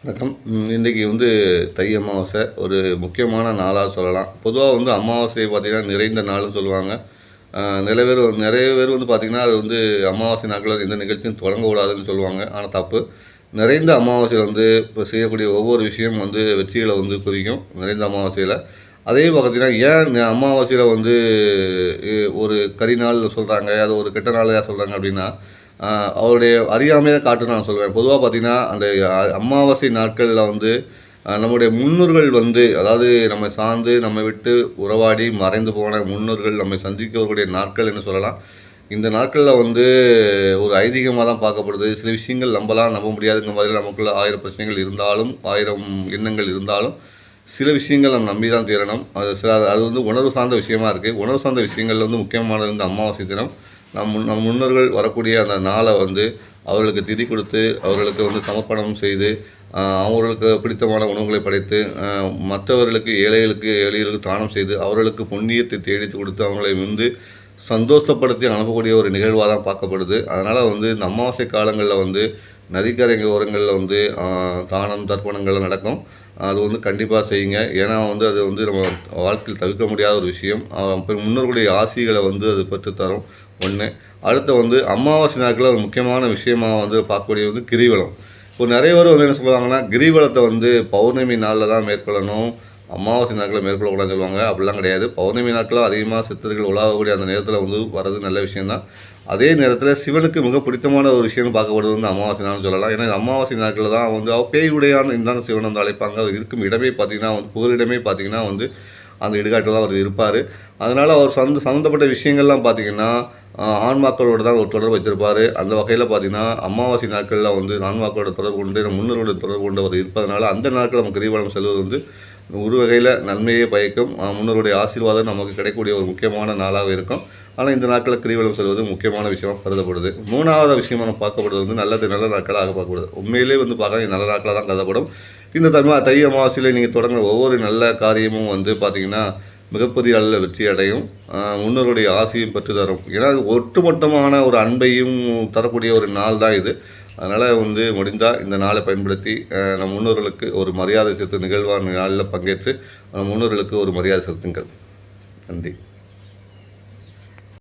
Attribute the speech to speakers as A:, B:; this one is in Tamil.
A: வணக்கம். இன்றைக்கி தை அமாவாசை ஒரு முக்கியமான நாளாக சொல்லலாம். பொதுவாக அமாவாசை பார்த்திங்கன்னா நிறைந்த நாள்னு சொல்லுவாங்க. நிறைய பேர் பார்த்திங்கன்னா அது அமாவாசை நாட்களில் எந்த நிகழ்ச்சியும் தொடங்கக்கூடாதுன்னு சொல்லுவாங்க. ஆனால் தப்பு. நிறைந்த அமாவாசை இப்போ செய்யக்கூடிய ஒவ்வொரு விஷயம் வெற்றிகளை குறிக்கும் நிறைந்த அமாவாசையில். அதே பார்த்திங்கன்னா ஏன் அமாவாசையில் ஒரு கரி நாள் சொல்கிறாங்க, அது ஒரு கெட்ட நாளையாக சொல்கிறாங்க அப்படின்னா அவருடைய அறியாமையை காட்டுன்னு நான் சொல்லுவேன். பொதுவாக பார்த்திங்கன்னா அந்த அமாவாசை நாட்களில் நம்முடைய முன்னோர்கள் அதாவது நம்மை சார்ந்து நம்மை விட்டு உறவாடி மறைந்து போன முன்னோர்கள் நம்மை சந்திக்கக்கூடிய நாட்கள் என்று சொல்லலாம். இந்த நாட்களில் ஒரு ஐதீகமாக தான் பார்க்கப்படுது. சில விஷயங்கள் நம்பலாம், நம்ப முடியாதுங்கிற மாதிரி நமக்குள்ள 1000 பிரச்சனைகள் இருந்தாலும், 1000 எண்ணங்கள் இருந்தாலும் சில விஷயங்கள் நம்ம நம்பி தான் தீரணும். அது உணர்வு சார்ந்த விஷயமா இருக்குது. உணர்வு சார்ந்த விஷயங்கள் முக்கியமானது அமாவாசை தினம். நம் முன்னோர்கள் வரக்கூடிய அந்த நாளை அவர்களுக்கு திதி கொடுத்து, அவர்களுக்கு சமர்ப்பணம் செய்து, அவர்களுக்கு பிடித்தமான உணவுகளை படைத்து, மற்றவர்களுக்கு எளியர்களுக்கு தானம் செய்து, அவர்களுக்கு புண்ணியத்தை தேடித்து கொடுத்து அவங்களை சந்தோஷப்படுத்தி அனுப்பக்கூடிய ஒரு நிகழ்வாக தான் பார்க்கப்படுது. அதனால் இந்த அமாவாசை காலங்களில் நதிக்கரை ஓரங்களில் தானம் தர்ப்பணங்கள் நடக்கும். அது கண்டிப்பாக செய்யுங்க. ஏன்னா அது நம்ம வாழ்க்கையில் தவிர்க்க முடியாத ஒரு விஷயம். முன்னோர்களுடைய ஆசிகளை அது பெற்றுத்தரும் ஒன்று. அடுத்து அமாவாசை நாட்களில் ஒரு முக்கியமான விஷயமாக பார்க்கக்கூடிய கிரிவலம். இப்போ நிறைய பேர் என்ன சொல்லுவாங்கன்னா, கிரிவலத்தை பௌர்ணமி நாளில் தான் மேற்கொள்ளணும், அமாவாசை நாட்களில் மேற்கொள்ளக்கூடாதுன்னு சொல்லுவாங்க. அப்படிலாம் கிடையாது. பௌர்ணமி நாட்களில் அதிகமாக சித்தர்கள் உலாவக்கூடிய அந்த நேரத்தில் வர்றது நல்ல விஷயந்தான். அதே நேரத்தில் சிவனுக்கு மிக பிடித்தமான ஒரு விஷயம்னு பார்க்கப்படுறது அமாவாசை நாள்னு சொல்லலாம். ஏன்னா அமாவாசை நாட்களில் தான் பேயுடையான்னு இருந்தாலும் சிவன் அழைப்பாங்க. அவர் இருக்கும் இடமே பார்த்திங்கன்னா புகலிடமே பார்த்திங்கன்னா அந்த இடுகாட்டில் தான் அவர் இருப்பார். அதனால் அவர் சம்மந்தப்பட்ட விஷயங்கள்லாம் பார்த்திங்கன்னா ஆன்மாக்களோடு தான் ஒரு தொடர்பு வைத்திருப்பார். அந்த வகையில் பார்த்திங்கன்னா அமாவாசை நாட்களில் ஆன்மாக்களோட தொடர்பு கொண்டு முன்னோர்களோட தொடர்பு கொண்டு அவர் இருப்பதனால அந்த நாட்களில் நம்ம கிரிவலம் செல்வது ஒரு வகையில் நன்மையே பயக்கும். முன்னோருடைய ஆசீர்வாதம் நமக்கு கிடைக்கக்கூடிய ஒரு முக்கியமான நாளாக இருக்கும். ஆனால் இந்த நாட்களில் கிரிவலம் செல்வது முக்கியமான விஷயமாக கருதப்படுது. 3வது விஷயமாக பார்க்கப்படுவது நல்ல நாட்களாக பார்க்கப்படுது. உண்மையிலே பார்க்க நல்ல நாட்களாக தான் கருதப்படும். இந்த தை அமாவாசையில் நீங்கள் தொடங்குற ஒவ்வொரு நல்ல காரியமும் பார்த்திங்கன்னா மிகப்பெரிய அளவில் வெற்றி அடையும். முன்னோருடைய ஆசையும் பெற்று தரும். ஏன்னா அது ஒட்டுமொத்தமான ஒரு அன்பையும் தரக்கூடிய ஒரு நாள் தான் இது. அதனால் முடிந்தால் இந்த நாளை பயன்படுத்தி நம் முன்னோர்களுக்கு ஒரு மரியாதை செலுத்தும் நிகழ்வான நாளில் பங்கேற்று முன்னோர்களுக்கு ஒரு மரியாதை செலுத்துங்கள். நன்றி.